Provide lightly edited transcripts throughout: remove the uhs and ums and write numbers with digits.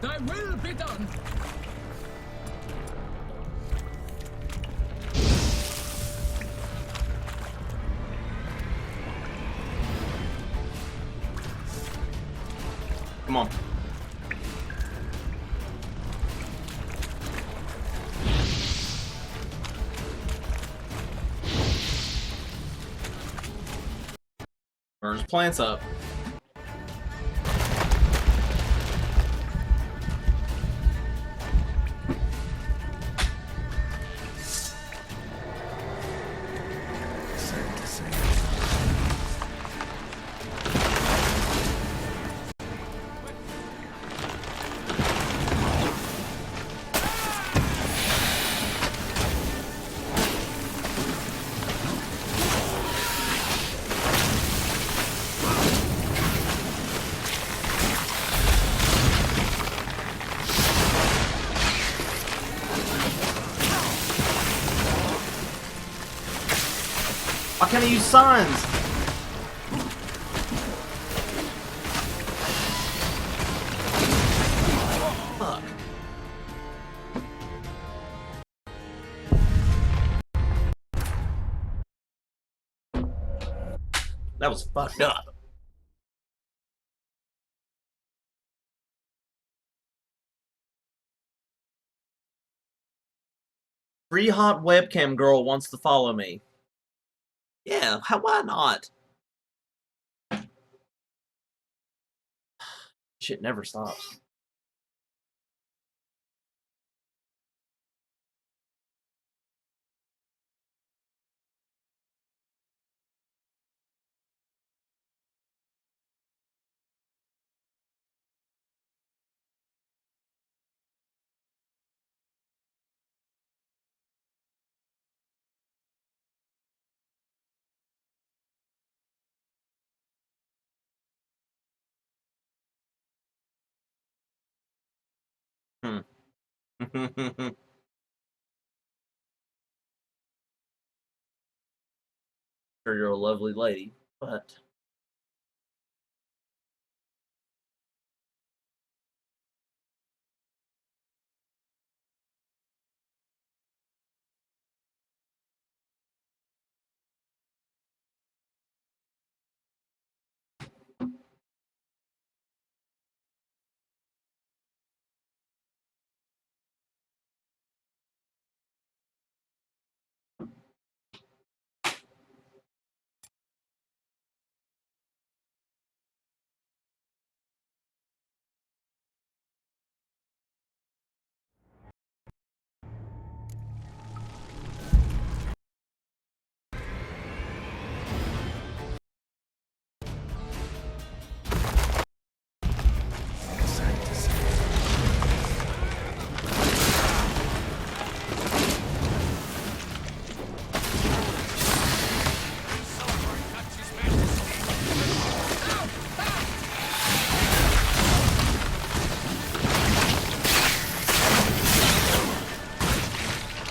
Thy will be done. Come on. Burns plants up. Why can't I use signs? Fuck. That was fucked up. Free hot webcam girl wants to follow me. Yeah, why not? Shit never stops. Hmm. Sure, you're a lovely lady, but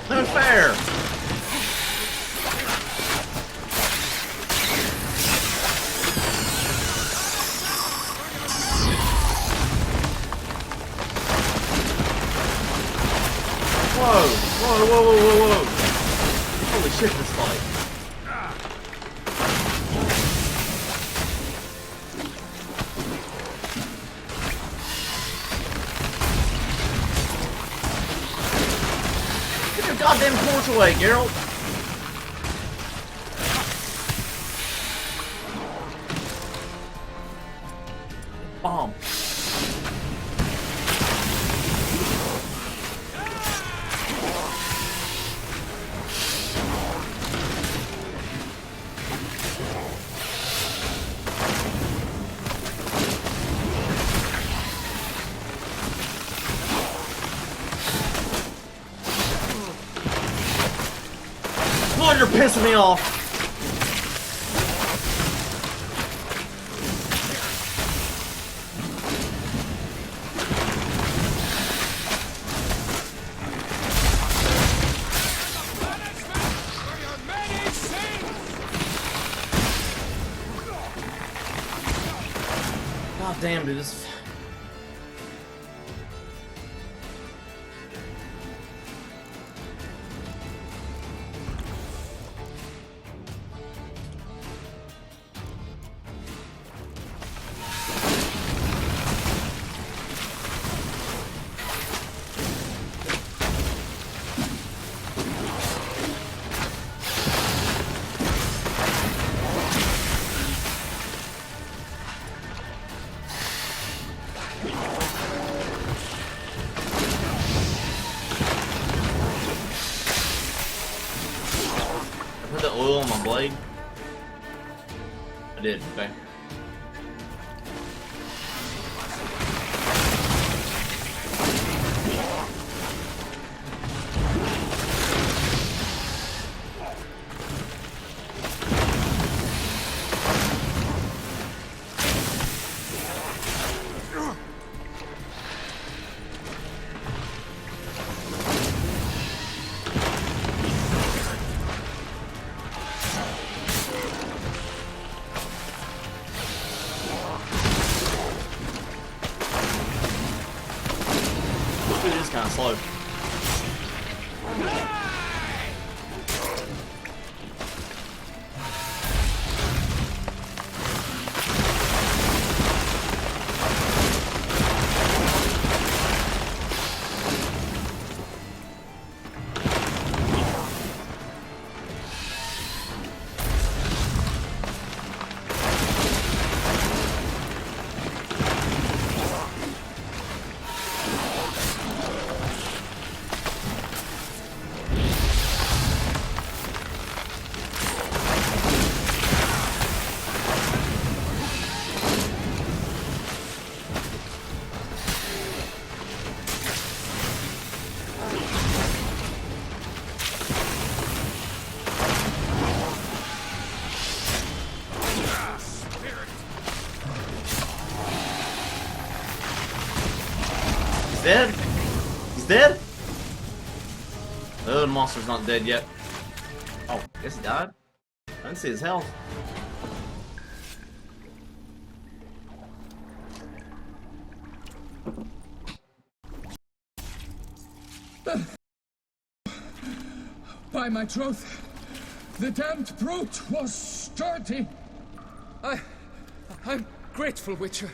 not fair. Whoa, whoa, whoa, whoa, whoa, whoa. Holy shit, this fight. Get your goddamn torch away, Geralt. Bomb. Oh, you're pissing me off. God damn, dude, this... Put the oil on my blade. I did, okay. It is kind of slow. Dead? He's dead? Oh, the monster's not dead yet. Oh, guess he died? I didn't see his health. By my troth, the damned brute was sturdy. I'm grateful, Witcher.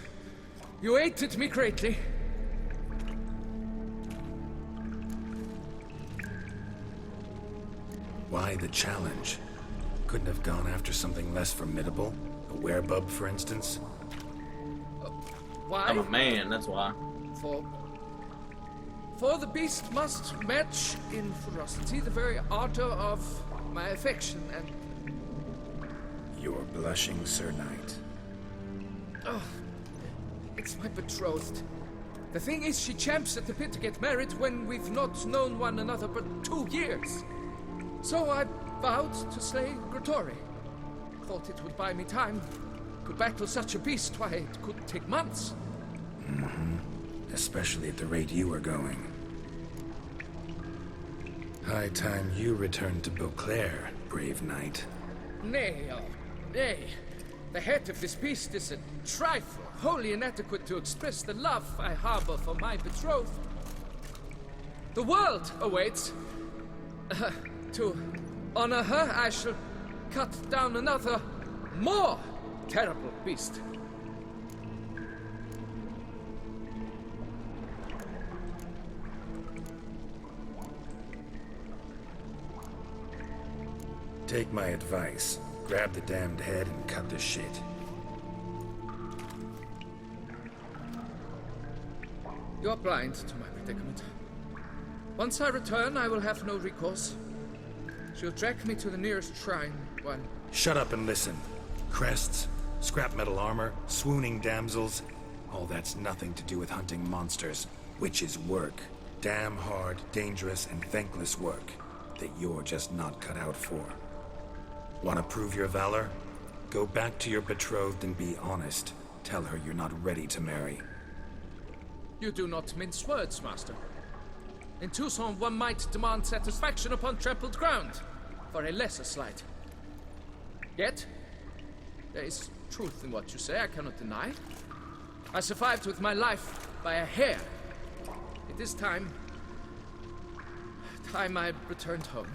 You aided me greatly. Why the challenge? Couldn't have gone after something less formidable? A werebub, for instance? Why? I'm a man, that's why. For the beast must match in ferocity the very ardor of my affection, and... You're blushing, Sir Knight. Oh, it's my betrothed. The thing is, she champs at the pit to get married when we've not known one another but 2 years. So I vowed to slay Grigori. Thought it would buy me time. To battle such a beast, why, it could take months. Especially at the rate you were going. High time you returned to Beauclair, brave knight. Nay, oh, nay. The head of this beast is a trifle, wholly inadequate to express the love I harbor for my betrothed. The world awaits. To honor her, I shall cut down another, more terrible beast. Take my advice. Grab the damned head and cut the shit. You're blind to my predicament. Once I return, I will have no recourse. She'll track me to the nearest shrine, while... Shut up and listen. Crests, scrap metal armor, swooning damsels. All that's nothing to do with hunting monsters. Witches' work. Damn hard, dangerous, and thankless work that you're just not cut out for. Want to prove your valor? Go back to your betrothed and be honest. Tell her you're not ready to marry. You do not mince words, master. In Tucson, one might demand satisfaction upon trampled ground for a lesser slight. Yet, there is truth in what you say, I cannot deny. I survived with my life by a hair. It is time I returned home.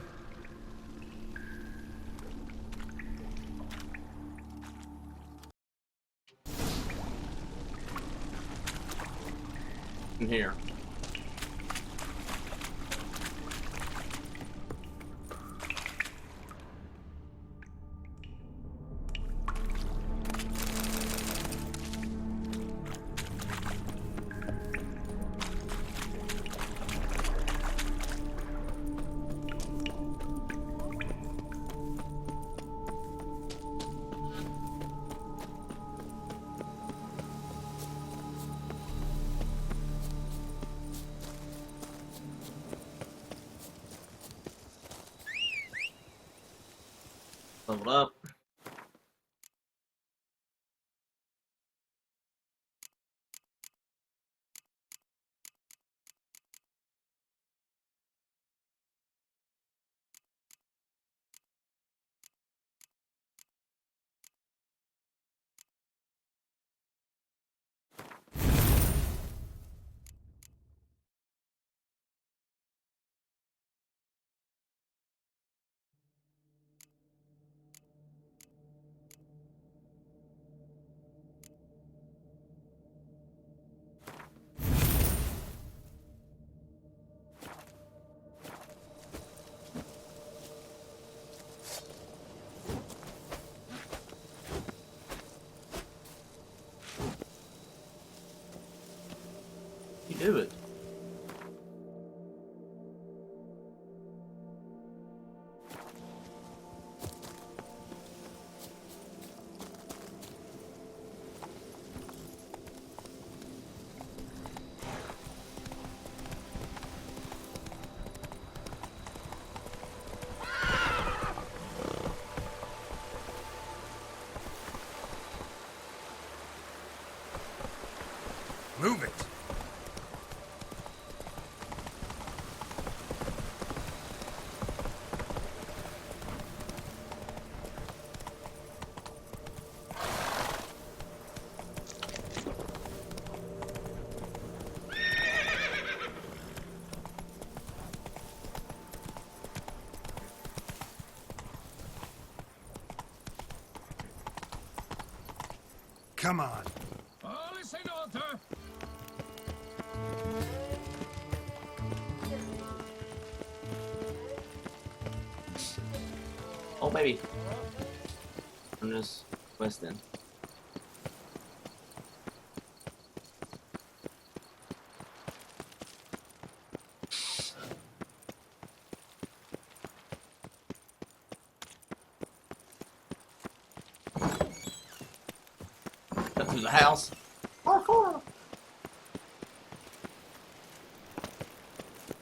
In here. Level up. You do it. Move it! Come on. All is in order. Oh, baby. I'm just questing. Up through the house. Parkour!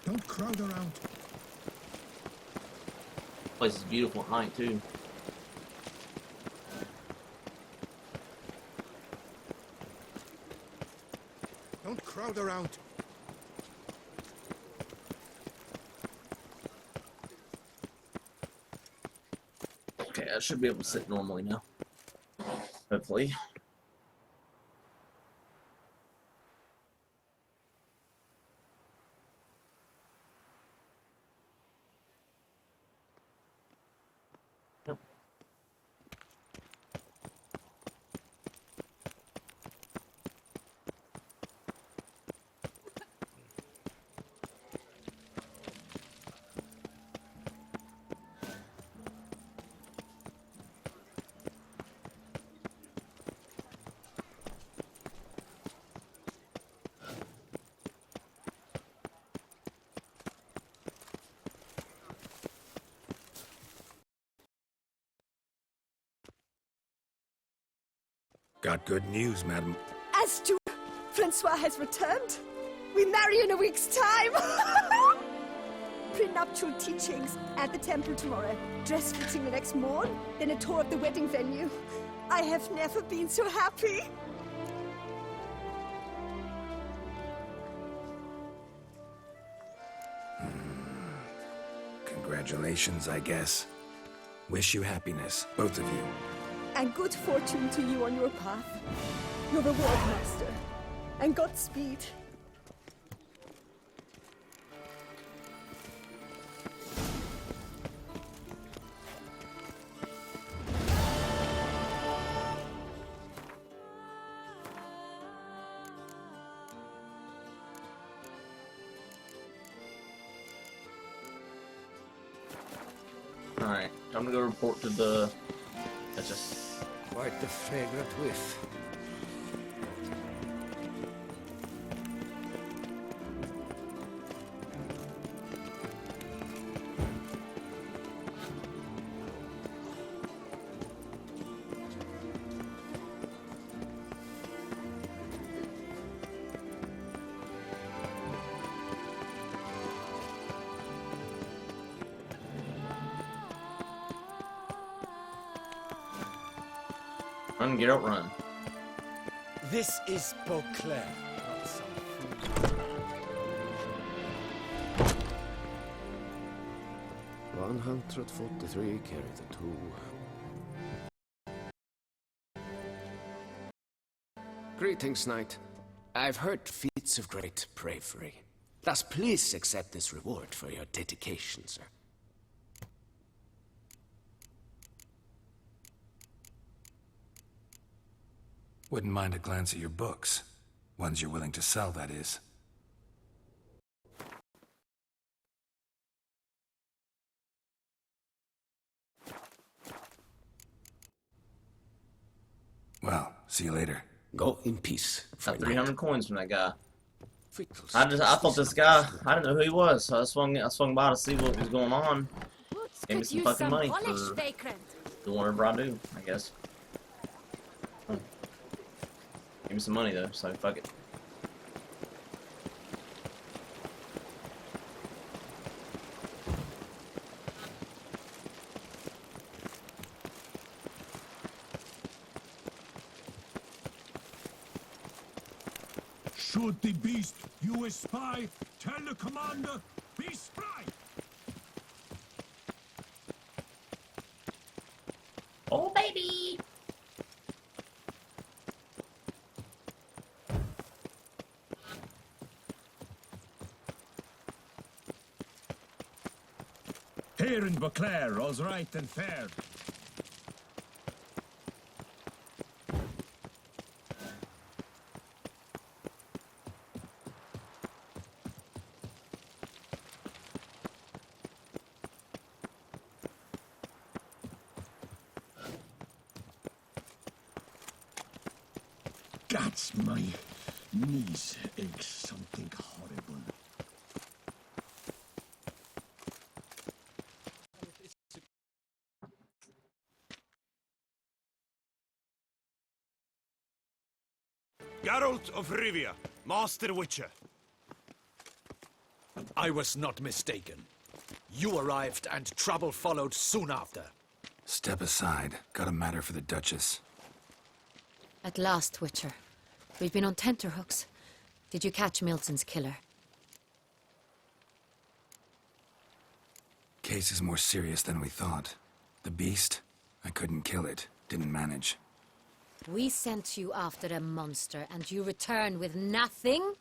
Don't crowd around. Place is beautiful at night too. Don't crowd around. Okay, I should be able to sit normally now. Hopefully. Yep. Got good news, madam. As to Francois has returned, we marry in a week's time. Prenuptial teachings at the temple tomorrow. Dress fitting the next morn, then a tour of the wedding venue. I have never been so happy. Congratulations, I guess. Wish you happiness, both of you. And good fortune to you on your path. Your reward, master. And Godspeed. Alright, I'm gonna go report to the Duchess. Quite the fragrant whiff. Run, get out, run. This is Beauclair, not some fool. 143 carry the 2. Greetings, knight. I've heard feats of great bravery. Thus, please accept this reward for your dedication, sir. Wouldn't mind a glance at your books. Ones you're willing to sell, that is. Well, see you later. Go in peace. Got 300 coins from that guy. Vittles. I thought this guy, I didn't know who he was, so I swung by to see what was going on. Gave me some fucking money for doing whatever I do, I guess. Give me some money though, so fuck it. Should the beast you espy, tell the commander, be spry! Oh baby! Here in Beauclair, all's right and fair. That's my knees ache something horrible. Geralt of Rivia, Master Witcher. I was not mistaken. You arrived and trouble followed soon after. Step aside. Got a matter for the Duchess. At last, Witcher. We've been on tenterhooks. Did you catch Milton's killer? Case is more serious than we thought. The beast? I couldn't kill it. Didn't manage. We sent you after a monster, and you return with nothing?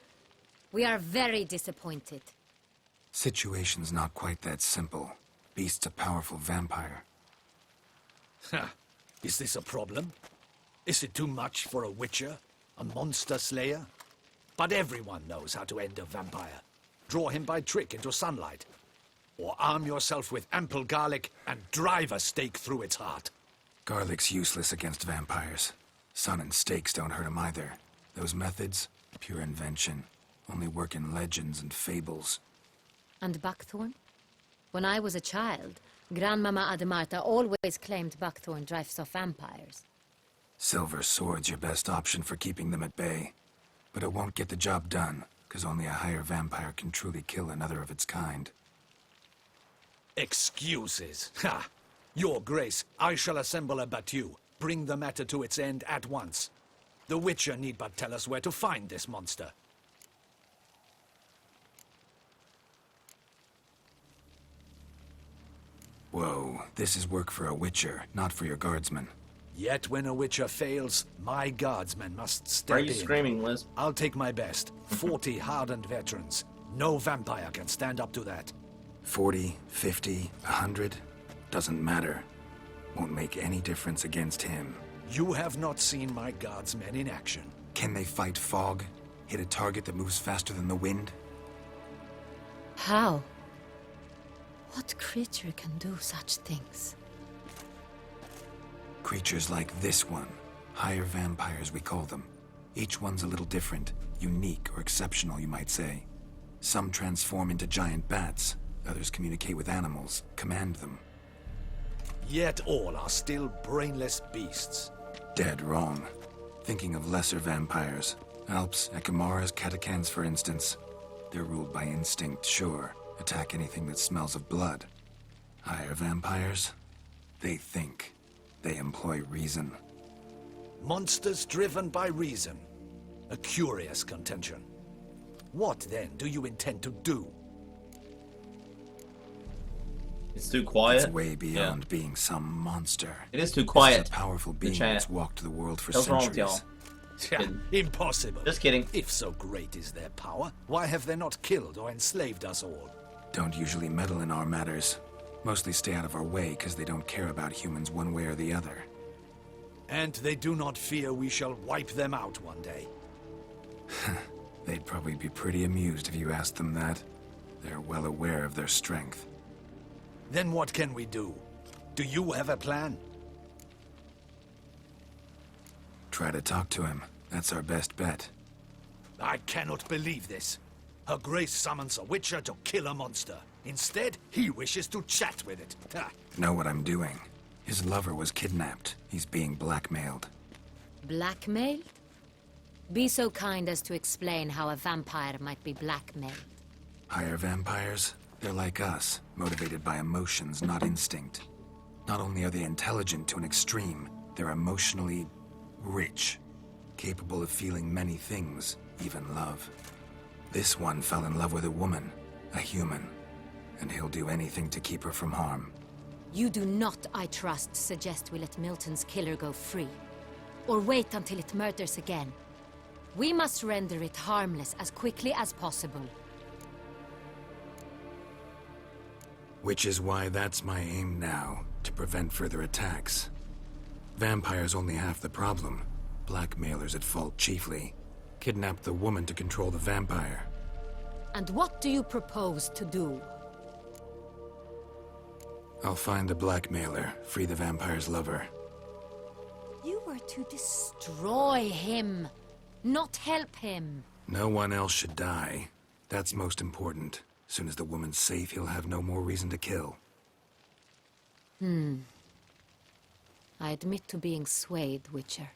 We are very disappointed. Situation's not quite that simple. Beast's a powerful vampire. Ha! Is this a problem? Is it too much for a Witcher? A monster slayer? But everyone knows how to end a vampire. Draw him by trick into sunlight. Or arm yourself with ample garlic and drive a stake through its heart. Garlic's useless against vampires. Sun and stakes don't hurt him either. Those methods, pure invention. Only work in legends and fables. And buckthorn? When I was a child, Grandmama Ademarta always claimed buckthorn drives off vampires. Silver sword's your best option for keeping them at bay. But it won't get the job done, because only a higher vampire can truly kill another of its kind. Excuses. Ha! Your Grace, I shall assemble a battue. Bring the matter to its end at once. The Witcher need but tell us where to find this monster. Whoa, this is work for a Witcher, not for your guardsmen. Yet when a Witcher fails, my guardsmen must Why step are in. you screaming, Liz? I'll take my best. 40 hardened veterans. No vampire can stand up to that. 40, 50, 100? Doesn't matter. Won't make any difference against him. You have not seen my guardsmen in action. Can they fight fog? Hit a target that moves faster than the wind? How? What creature can do such things? Creatures like this one. Higher vampires, we call them. Each one's a little different. Unique or exceptional, you might say. Some transform into giant bats. Others communicate with animals, command them. Yet all are still brainless beasts. Dead wrong. Thinking of lesser vampires. Alps, Ekamaras, Catacans, for instance. They're ruled by instinct, sure. Attack anything that smells of blood. Higher vampires? They think. They employ reason. Monsters driven by reason. A curious contention. What, then, do you intend to do? It's too quiet. It's way beyond being some monster. It is too This quiet. is a powerful The being chat. that's walked the world for What's wrong with centuries. y'all? Yeah, impossible. Just kidding. If so great is their power, why have they not killed or enslaved us all? Don't usually meddle in our matters. Mostly stay out of our way because they don't care about humans one way or the other. And they do not fear we shall wipe them out one day. They'd probably be pretty amused if you asked them that. They're well aware of their strength. Then what can we do? Do you have a plan? Try to talk to him. That's our best bet. I cannot believe this. Her Grace summons a witcher to kill a monster. Instead, he wishes to chat with it. Ha. Know what I'm doing. His lover was kidnapped. He's being blackmailed. Blackmailed? Be so kind as to explain how a vampire might be blackmailed. Higher vampires? They're like us, motivated by emotions, not instinct. Not only are they intelligent to an extreme, they're emotionally rich, capable of feeling many things, even love. This one fell in love with a woman, a human, and he'll do anything to keep her from harm. You do not, I trust, suggest we let Milton's killer go free. Or wait until it murders again. We must render it harmless as quickly as possible. Which is why that's my aim now, to prevent further attacks. Vampires only half the problem. Blackmailers at fault chiefly. Kidnapped the woman to control the vampire. And what do you propose to do? I'll find the blackmailer, free the vampire's lover. You were to destroy him, not help him. No one else should die. That's most important. Soon as the woman's safe, he'll have no more reason to kill. I admit to being swayed, Witcher.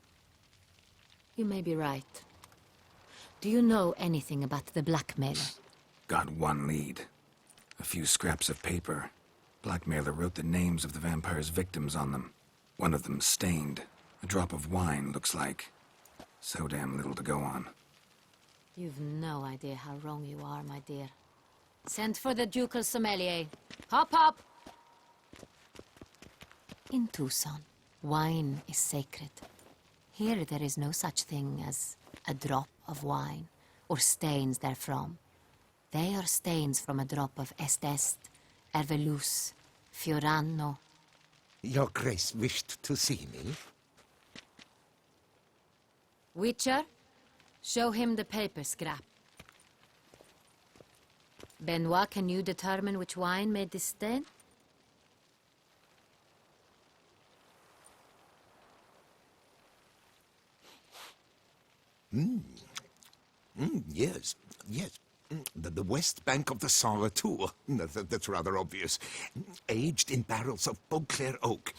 You may be right. Do you know anything about the blackmailer? Got one lead. A few scraps of paper. Blackmailer wrote the names of the vampire's victims on them. One of them stained. A drop of wine, looks like. So damn little to go on. You've no idea how wrong you are, my dear. Send for the ducal sommelier. Hop, hop! In Tucson, wine is sacred. Here there is no such thing as a drop of wine, or stains therefrom. They are stains from a drop of Est, Ervelus, Fiorano. Your Grace wished to see me? Witcher, show him the paper scrap. Benoit, can you determine which wine made this stain? Yes, yes. The west bank of the Saint Retour. That's rather obvious. Aged in barrels of Beauclair oak.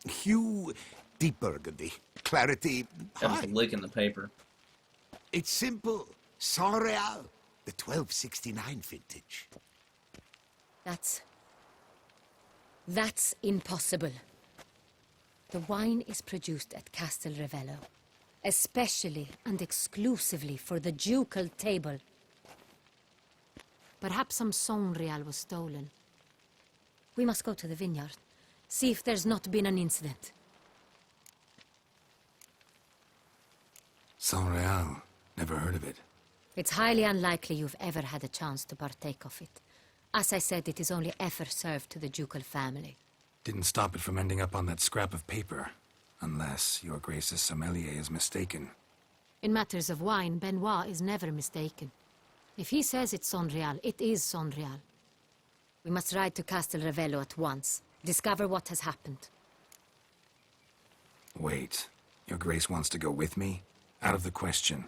Hue, deep burgundy. Clarity, That was high. a leak in the paper. It's simple. Saint Real, the 1269 vintage. That's impossible. The wine is produced at Castel Ravello, especially and exclusively for the ducal table. Perhaps some Saint Real was stolen. We must go to the vineyard, see if there's not been an incident. Saint Real. Never heard of it. It's highly unlikely you've ever had a chance to partake of it. As I said, it is only ever served to the ducal family. Didn't stop it from ending up on that scrap of paper. Unless your Grace's sommelier is mistaken. In matters of wine, Benoit is never mistaken. If he says it's Saint Real, it is Saint Real. We must ride to Castel Ravello at once. Discover what has happened. Wait. Your Grace wants to go with me? Out of the question.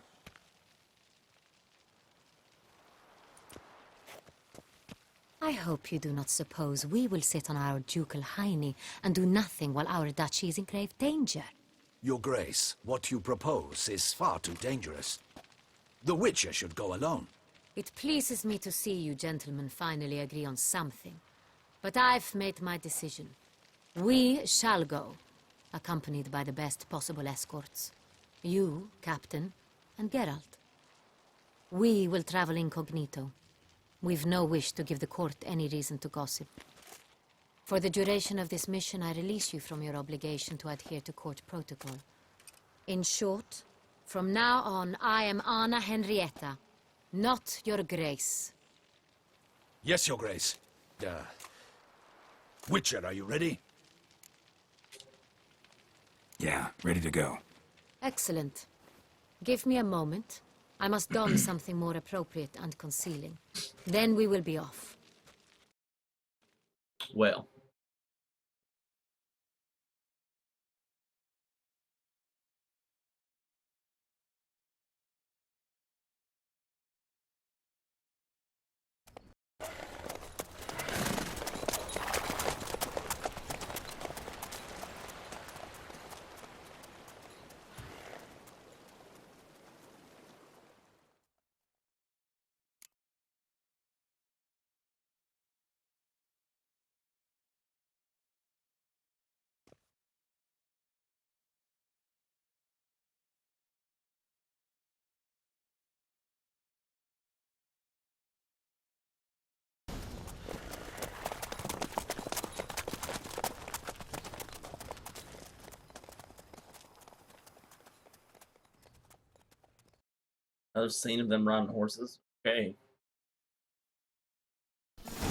I hope you do not suppose we will sit on our ducal hiney and do nothing while our duchy is in grave danger. Your Grace, what you propose is far too dangerous. The Witcher should go alone. It pleases me to see you gentlemen finally agree on something. But I've made my decision. We shall go. accompanied by the best possible escorts. You, Captain, and Geralt. We will travel incognito. We've no wish to give the court any reason to gossip. For the duration of this mission, I release you from your obligation to adhere to court protocol. In short, from now on, I am Anna Henrietta, not your grace. Yes, Your Grace. Witcher, are you ready? Yeah, ready to go. Excellent. Give me a moment. I must don something more appropriate and concealing. Then we will be off. Well. Another scene of them riding horses. Okay.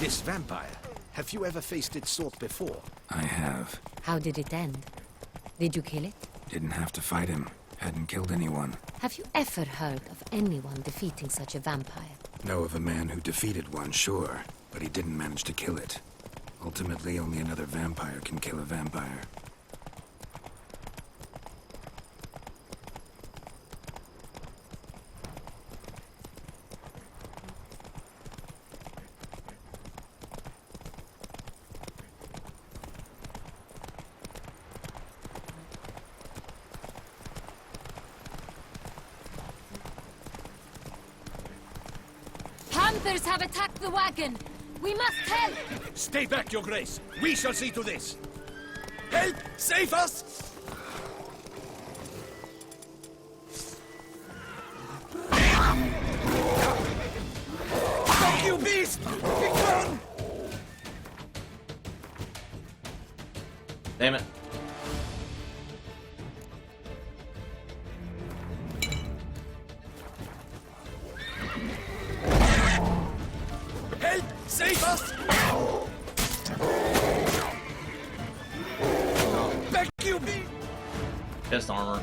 This vampire. Have you ever faced its sort before? I have. How did it end? Did you kill it? Didn't have to fight him. Hadn't killed anyone. Have you ever heard of anyone defeating such a vampire? Know of a man who defeated one, sure. But he didn't manage to kill it. Ultimately, only another vampire can kill a vampire. Hunters have attacked the wagon! We must help! Stay back, Your Grace. We shall see to this. Help! Save us! Fuck you, beast! Be gone! Damn it. Help! Save us! Back you, beast! Chest armor.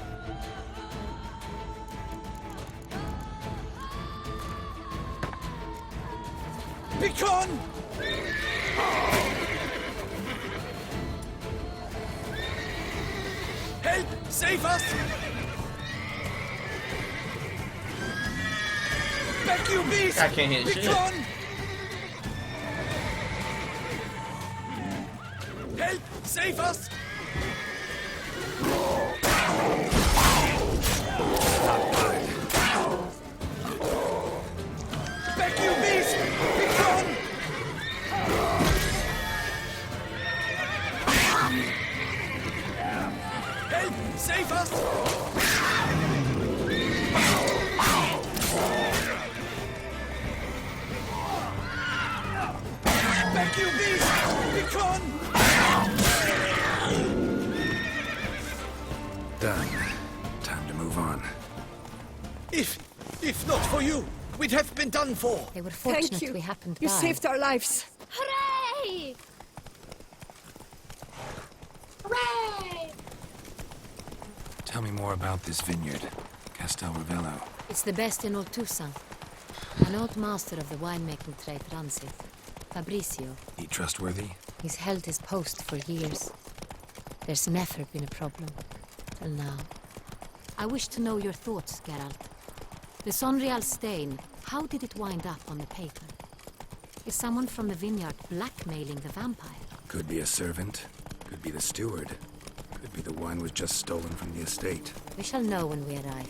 Be gone! Help! Save us! Back you, beast! I can't hit Be shit. gone! Help! Save us! Back you, beast! Be gone! Help! Save us! Back you, beast! Be gone! Done. Time to move on. If not for you, we'd have been done for. They were Thank fortunate you. we happened You by. saved our lives. Hooray! Hooray! Tell me more about this vineyard, Castel Ravello. It's the best in Oltusa. An old master of the winemaking trade runs it. Fabricio. He trustworthy? He's held his post for years. There's never been a problem. Till now. I wish to know your thoughts, Geralt. The Sonreal stain, how did it wind up on the paper? Is someone from the vineyard blackmailing the vampire? Could be a servant. Could be the steward. Could be the wine was just stolen from the estate. We shall know when we arrive.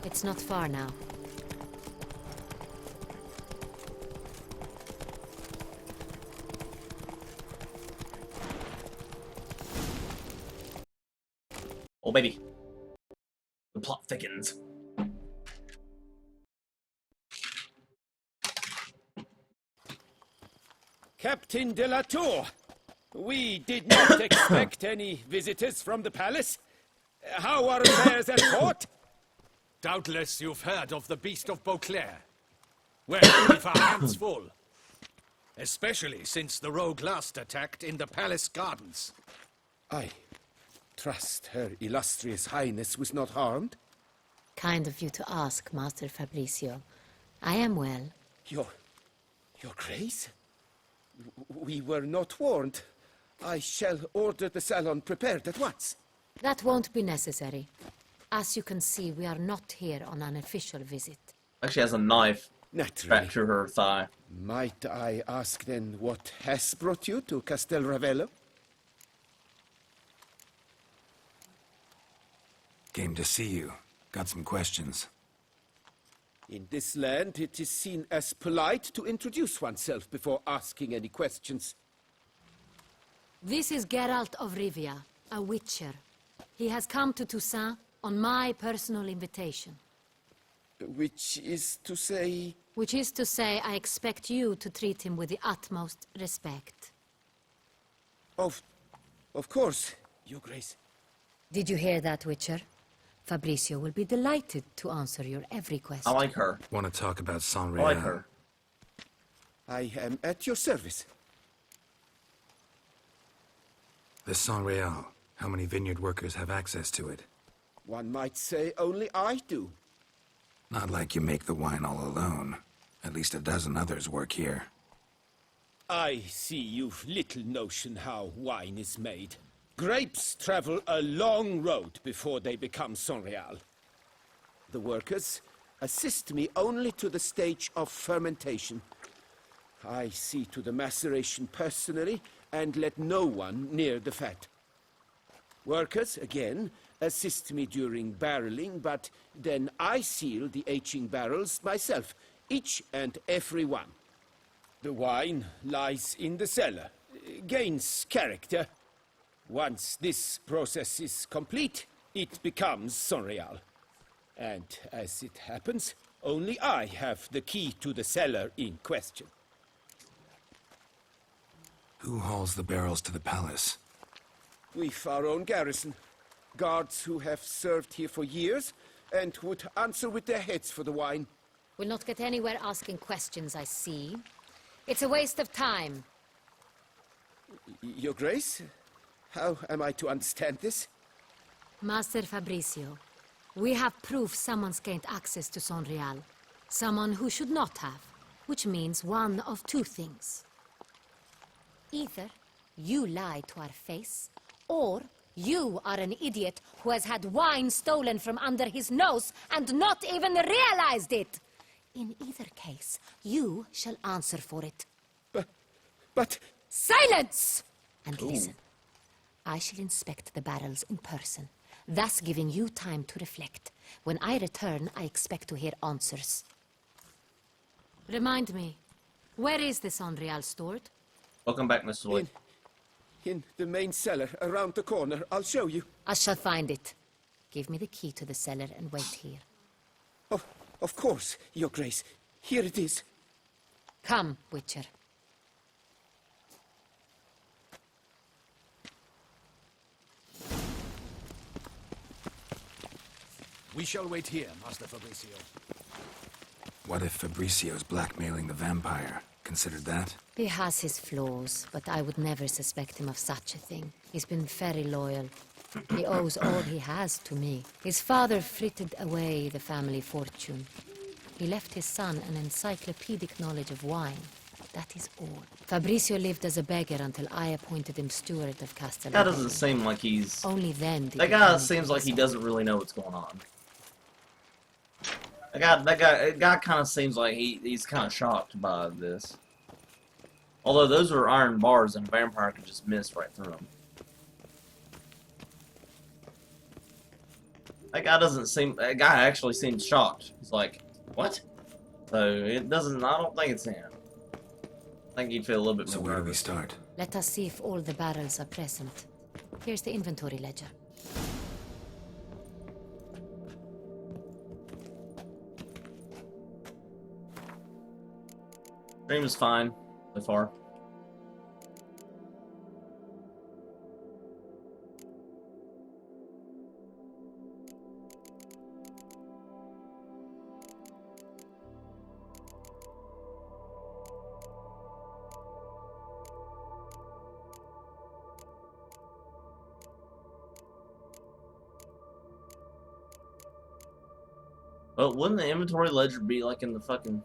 It's not far now. Oh, baby. The plot thickens. Captain de la Tour, we did not expect any visitors from the palace. How are affairs at court? Doubtless you've heard of the Beast of Beauclair. Well, we've our hands full. Especially since the rogue last attacked in the palace gardens. I trust Her Illustrious Highness was not harmed. Kind of you to ask, Master Fabricio. I am well. Your Grace? We were not warned. I shall order the salon prepared at once. That won't be necessary. As you can see, we are not here on an official visit. Actually has a knife Naturally. back to her thigh. Might I ask then what has brought you to Castel Ravello? Came to see you. Got some questions. In this land, it is seen as polite to introduce oneself before asking any questions. This is Geralt of Rivia, a witcher. He has come to Toussaint on my personal invitation. Which is to say... Which is to say, I expect you to treat him with the utmost respect. Of course, Your Grace. Did you hear that, Witcher? Fabricio will be delighted to answer your every question. I like her. Want to talk about San I Real? like her. I am at your service. The San Real. How many vineyard workers have access to it? One might say only I do. Not like you make the wine all alone. At least a dozen others work here. I see you've little notion how wine is made. Grapes travel a long road before they become Sonreal. The workers assist me only to the stage of fermentation. I see to the maceration personally and let no one near the fat. Workers, again, assist me during barreling, but then I seal the aging barrels myself, each and every one. The wine lies in the cellar, gains character. Once this process is complete, it becomes Sonreal. And as it happens, only I have the key to the cellar in question. Who hauls the barrels to the palace? We've our own garrison. Guards who have served here for years and would answer with their heads for the wine. We'll not get anywhere asking questions, I see. It's a waste of time. Your Grace? How am I to understand this? Master Fabricio, we have proof someone's gained access to Sonreal. Someone who should not have, which means one of two things. Either you lie to our face, or you are an idiot who has had wine stolen from under his nose and not even realized it. In either case, you shall answer for it. But... Silence! And listen. I shall inspect the barrels in person, thus giving you time to reflect. When I return, I expect to hear answers. Remind me, where is the Sonreal stored? Welcome back, Mr. Lloyd. In the main cellar, around the corner. I'll show you. I shall find it. Give me the key to the cellar and wait here. Of course, Your Grace. Here it is. Come, Witcher. We shall wait here, Master Fabricio. What if Fabricio's blackmailing the vampire? Considered that? He has his flaws, but I would never suspect him of such a thing. He's been very loyal. He owes all he has to me. His father frittered away the family fortune. He left his son an encyclopedic knowledge of wine. That is all. Fabricio lived as a beggar until I appointed him steward of Castel. That doesn't seem like he's... Only then did that guy seems like he doesn't really know what's going on. That guy kind of seems like he's kind of shocked by this. Although those are iron bars and a vampire could just miss right through them. That guy actually seems shocked. He's like, what? So it doesn't, I don't think it's him. I think he'd feel a little bit more So where do we nervous. start? Let us see if all the barrels are present. Here's the inventory ledger. Stream is fine so far. But wouldn't the inventory ledger be like in the fucking...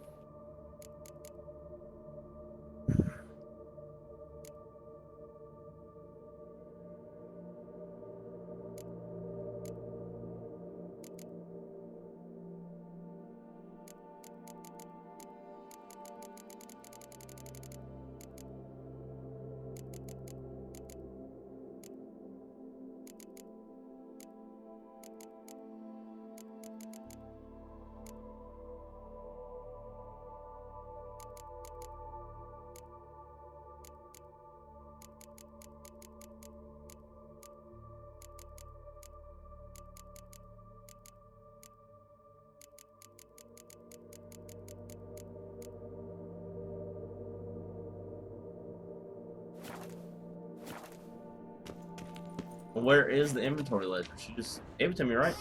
Where is the inventory ledger? She just gave it to me, right?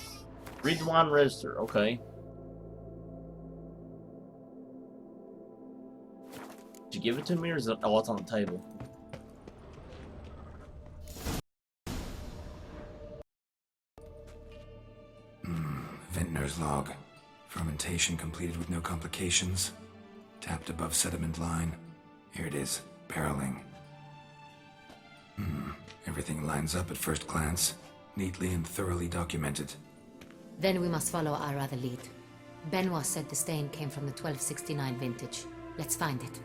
Read the wine register. Okay. Did you give it to me, or is it? Oh, it's on the table. Vintner's log. Fermentation completed with no complications. Tapped above sediment line. Here it is. Barreling. Everything lines up at first glance. Neatly and thoroughly documented. Then we must follow our other lead. Benoit said the stain came from the 1269 vintage. Let's find it.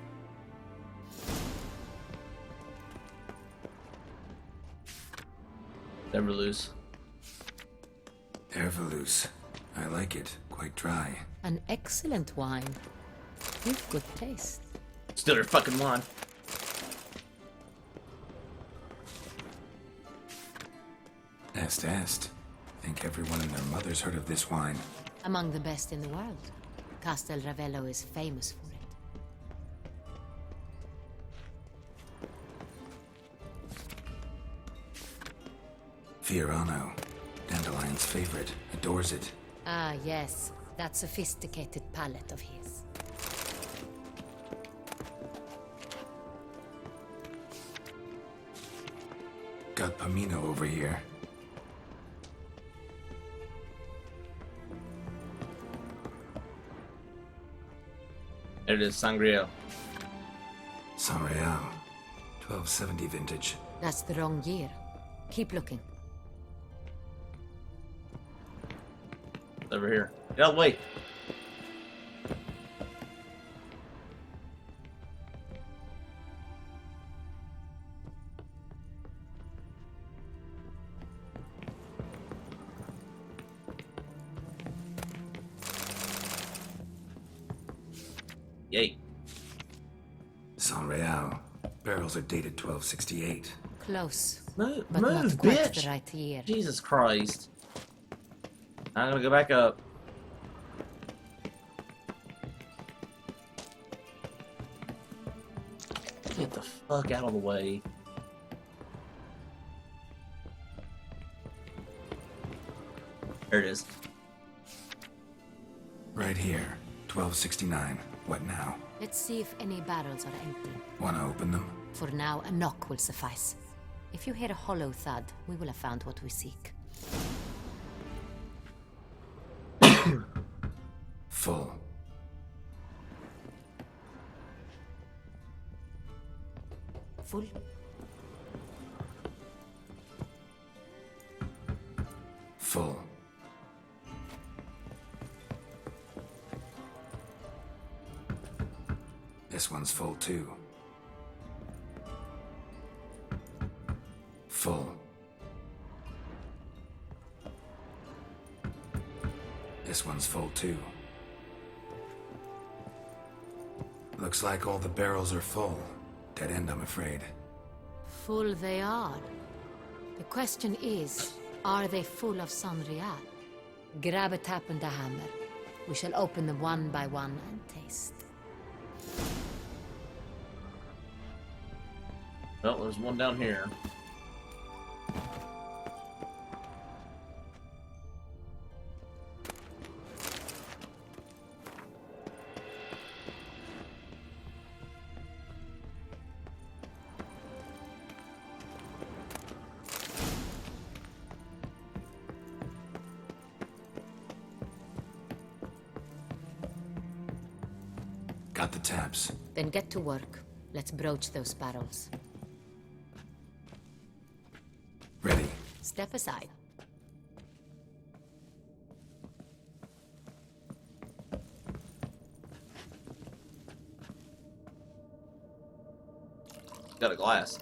Everloose. Ervelous. I like it. Quite dry. An excellent wine. With good taste. Still your fucking wine. Est. Think everyone and their mother's heard of this wine. Among the best in the world. Castel Ravello is famous for it. Fiorano. Dandelion's favorite. Adores it. Ah, yes. That sophisticated palate of his. Got Pomino over here. There it is, Sangria. San Real. 1270 vintage. That's the wrong year. Keep looking. It's over here. Get out of the way. Yay. San Real. Barrels are dated 1268. Close. Move, But not move, quite bitch! the right year. Jesus Christ. I'm gonna go back up. Get the fuck out of the way. There it is. Right here. 1269. What now? Let's see if any barrels are empty. Wanna open them? For now, a knock will suffice. If you hear a hollow thud, we will have found what we seek. Full. Full? Full. This one's full too. Full. This one's full too. Looks like all the barrels are full. Dead end, I'm afraid. Full they are. The question is, are they full of San Real? Grab a tap and a hammer. We shall open them one by one and taste. Oh, there's one down here. Got the taps. Then get to work. Let's broach those barrels. Ready. Step aside. Got a glass.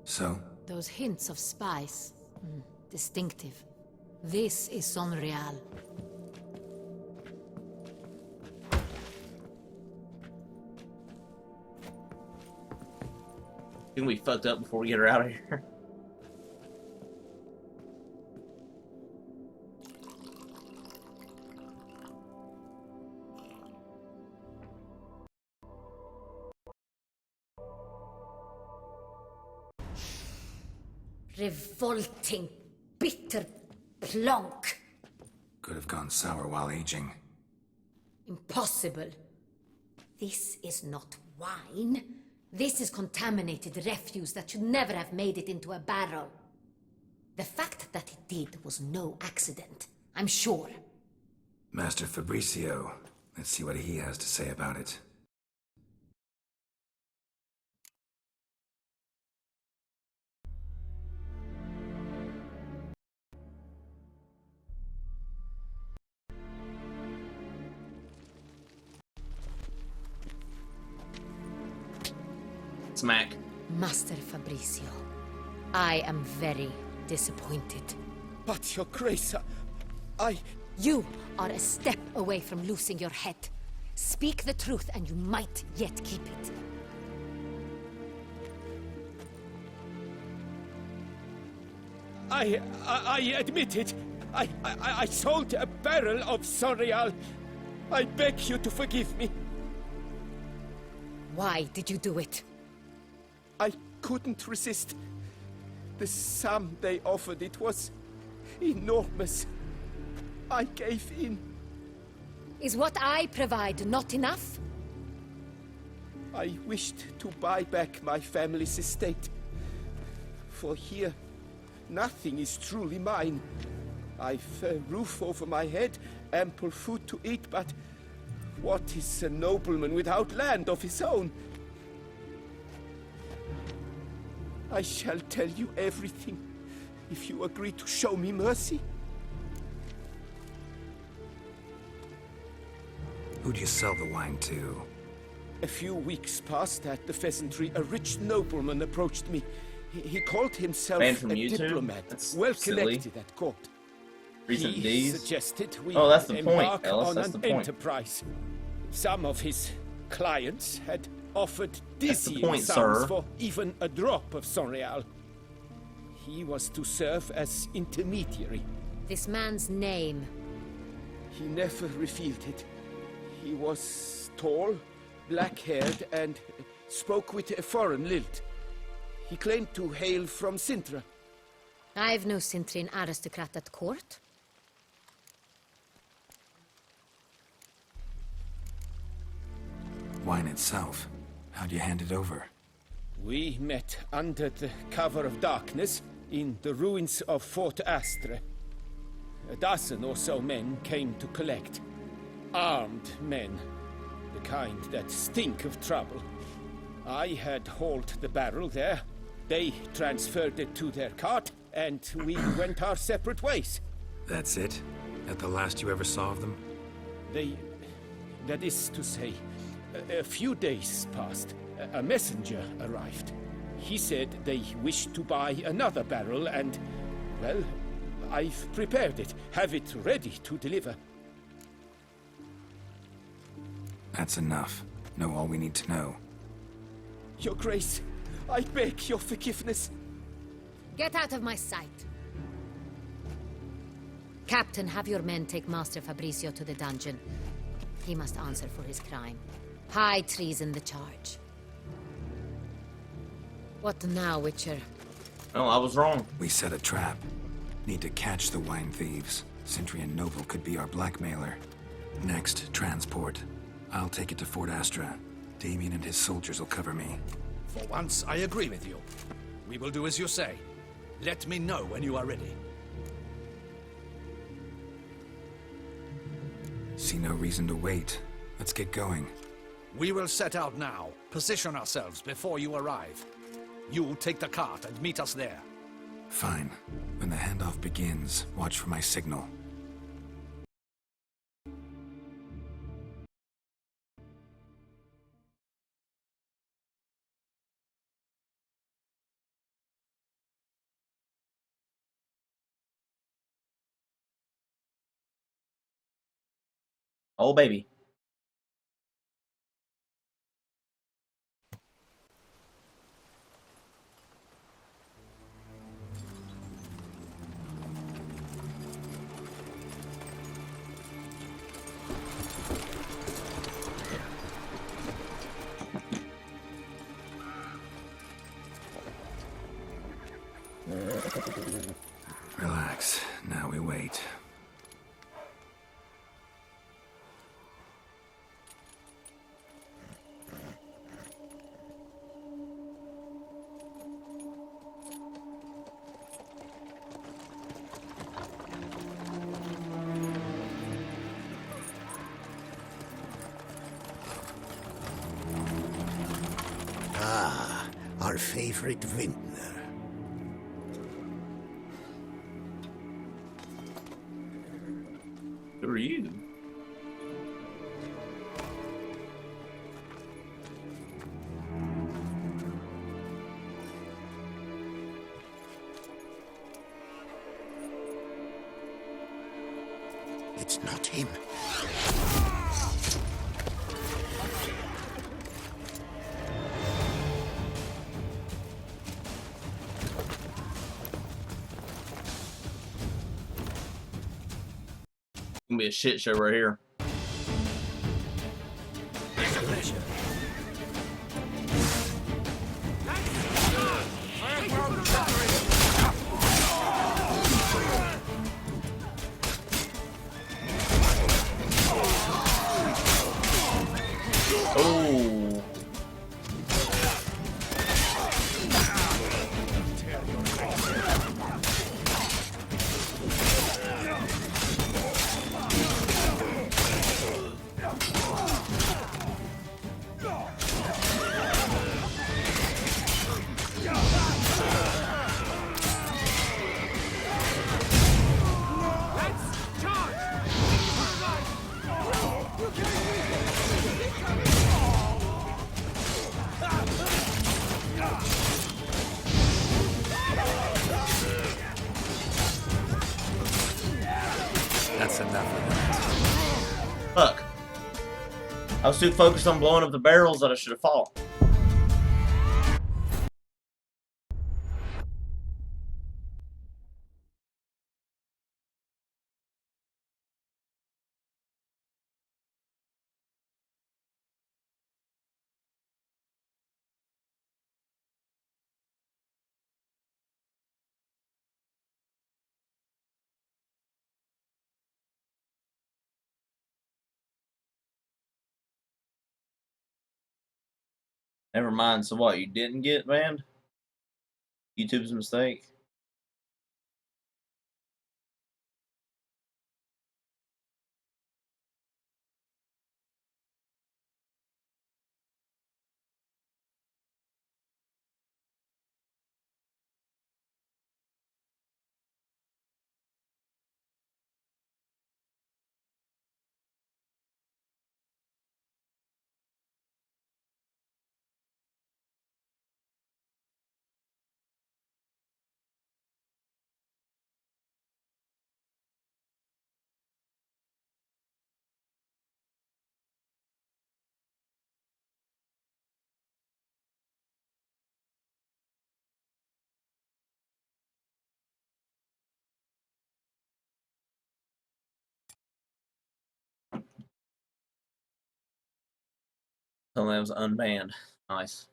So? Those hints of spice. Distinctive. This is Sonreal. Can we fucked up before we get her out of here? Revolting, bitter plonk. Could have gone sour while aging. Impossible. This is not wine. This is contaminated refuse that should never have made it into a barrel. The fact that it did was no accident, I'm sure. Master Fabricio. Let's see what he has to say about it. Smack. Master Fabricio, I am very disappointed. But, Your Grace, You are a step away from losing your head. Speak the truth and you might yet keep it. I admit it. I sold a barrel of Sonreal. I beg you to forgive me. Why did you do it? I couldn't resist. The sum they offered, it was enormous. I gave in. Is what I provide not enough? I wished to buy back my family's estate. For here, nothing is truly mine. I've a roof over my head, ample food to eat, but what is a nobleman without land of his own? I shall tell you everything, if you agree to show me mercy. Who'd you sell the wine to? A few weeks past at the Pheasantry, a rich nobleman approached me. He called himself Banned from a YouTube? diplomat, That's well silly. connected at court. Recent He D's? suggested we Oh, that's the point, embark Ellis, on that's an the point. enterprise. Some of his clients had offered That's the dizzying point, sums sir. for even a drop of Sonreal. He was to serve as intermediary. This man's name. He never revealed it. He was tall, black-haired, and spoke with a foreign lilt. He claimed to hail from Sintra. I've no Cintrin aristocrat at court. Wine itself. How'd you hand it over? We met under the cover of darkness in the ruins of Fort Astre. A dozen or so men came to collect. Armed men. The kind that stink of trouble. I had hauled the barrel there. They transferred it to their cart, and we went our separate ways. That's it? That the last you ever saw of them? That is to say, a few days passed. A messenger arrived. He said they wished to buy another barrel and, well, I've prepared it. Have it ready to deliver. That's enough. Know all we need to know. Your Grace, I beg your forgiveness. Get out of my sight. Captain, have your men take Master Fabricio to the dungeon. He must answer for his crime. High treason the charge. What now, Witcher? No, I was wrong. We set a trap. Need to catch the wine thieves. Sindri and Noble could be our blackmailer. Next, transport. I'll take it to Fort Astra. Damien and his soldiers will cover me. For once, I agree with you. We will do as you say. Let me know when you are ready. See no reason to wait. Let's get going. We will set out now. Position ourselves before you arrive. You take the cart and meet us there. Fine. When the handoff begins, watch for my signal. Oh, baby. Relax. Now we wait. Ah, our favorite vintner. Who are you? It's not him. Gonna be a shit show right here. Oh. That's enough of that. Fuck. I was too focused on blowing up the barrels that I should have fought. Never mind. So what? You didn't get banned? YouTube's a mistake. Tell them it was unbanned. Nice.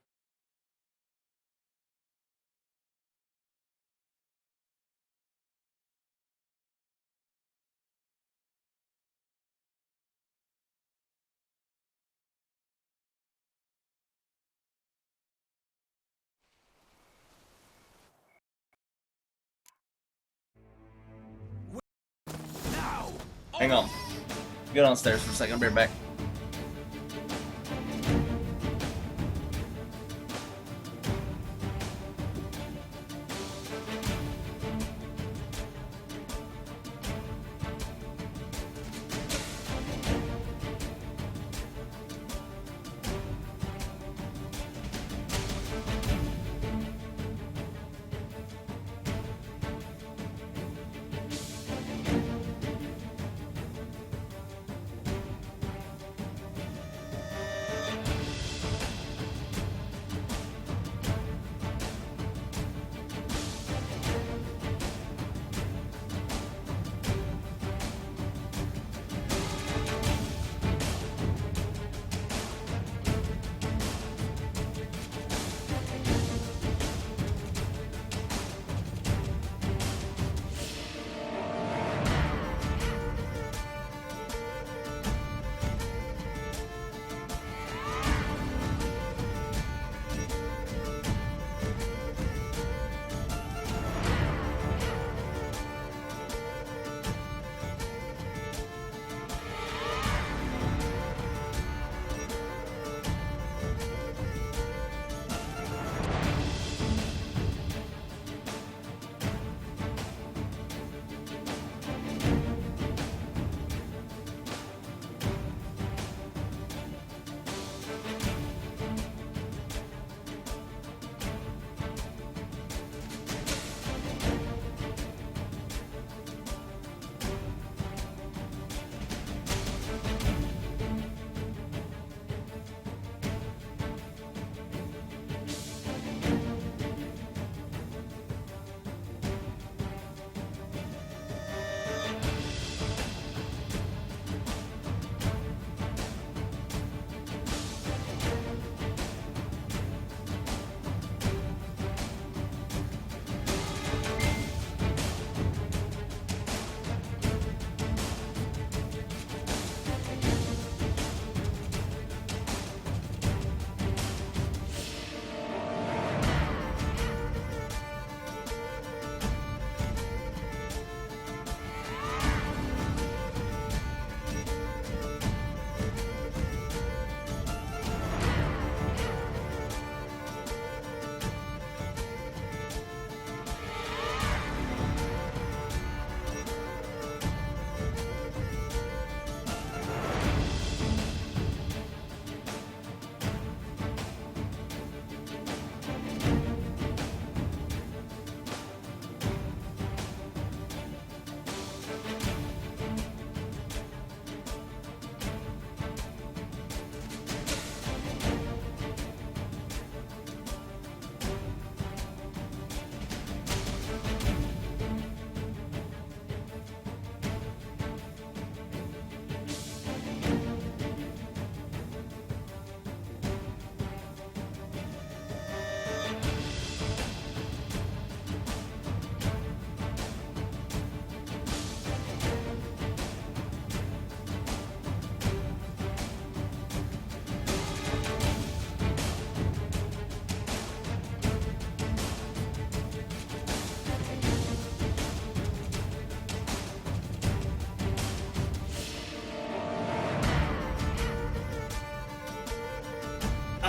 Hang on. Get downstairs for a second. I'll be right back.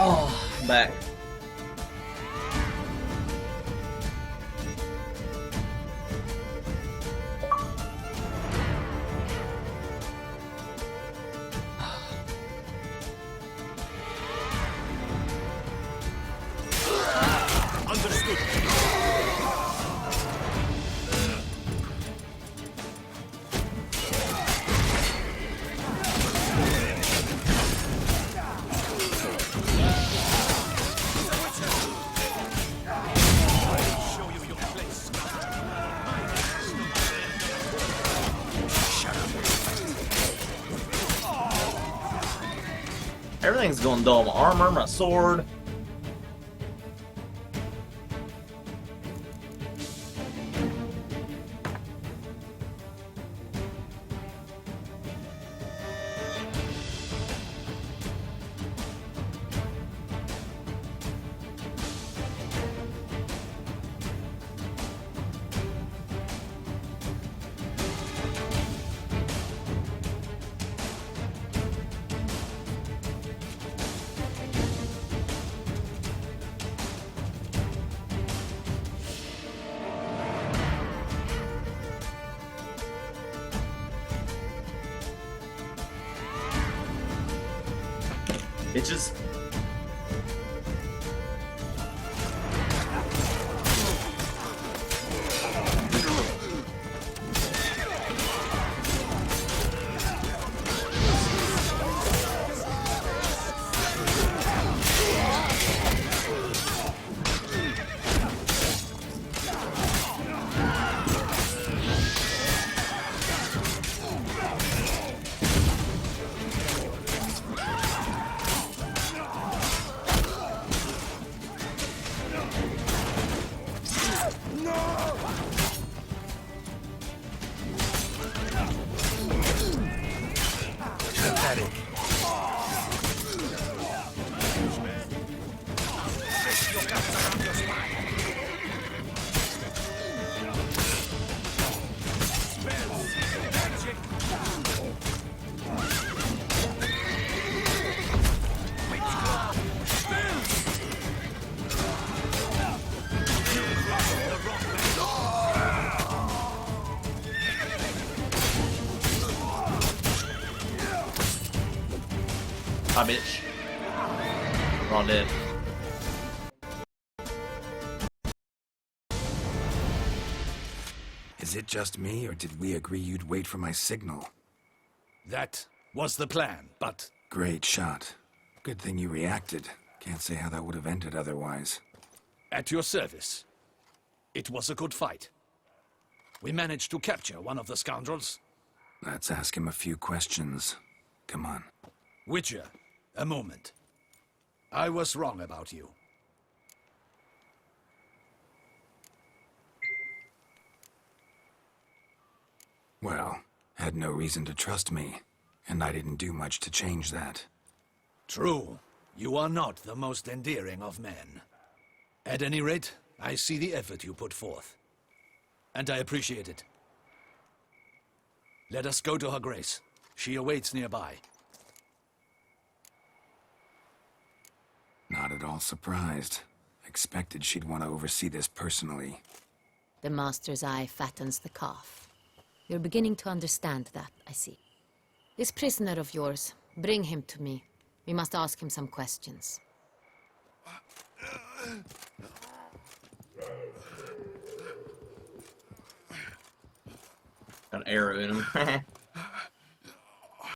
Oh, I'm back. Understood. Everything's going dull. My armor, my sword. Bitches. Hi, bitch. We're all dead. Is it just me, or did we agree you'd wait for my signal? That was the plan, but Great shot. Good thing you reacted. Can't say how that would have ended otherwise. at your service. It was a good fight. We managed to capture one of the scoundrels. Let's ask him a few questions. Come on. Witcher, a moment. I was wrong about you. Well, had no reason to trust me, and I didn't do much to change that. True. You are not the most endearing of men. At any rate, I see the effort you put forth. And I appreciate it. Let us go to her grace. She awaits nearby. Not at all surprised. Expected she'd want to oversee this personally. The master's eye fattens the calf. You're beginning to understand that, I see. This prisoner of yours, bring him to me. We must ask him some questions. An arrow in him.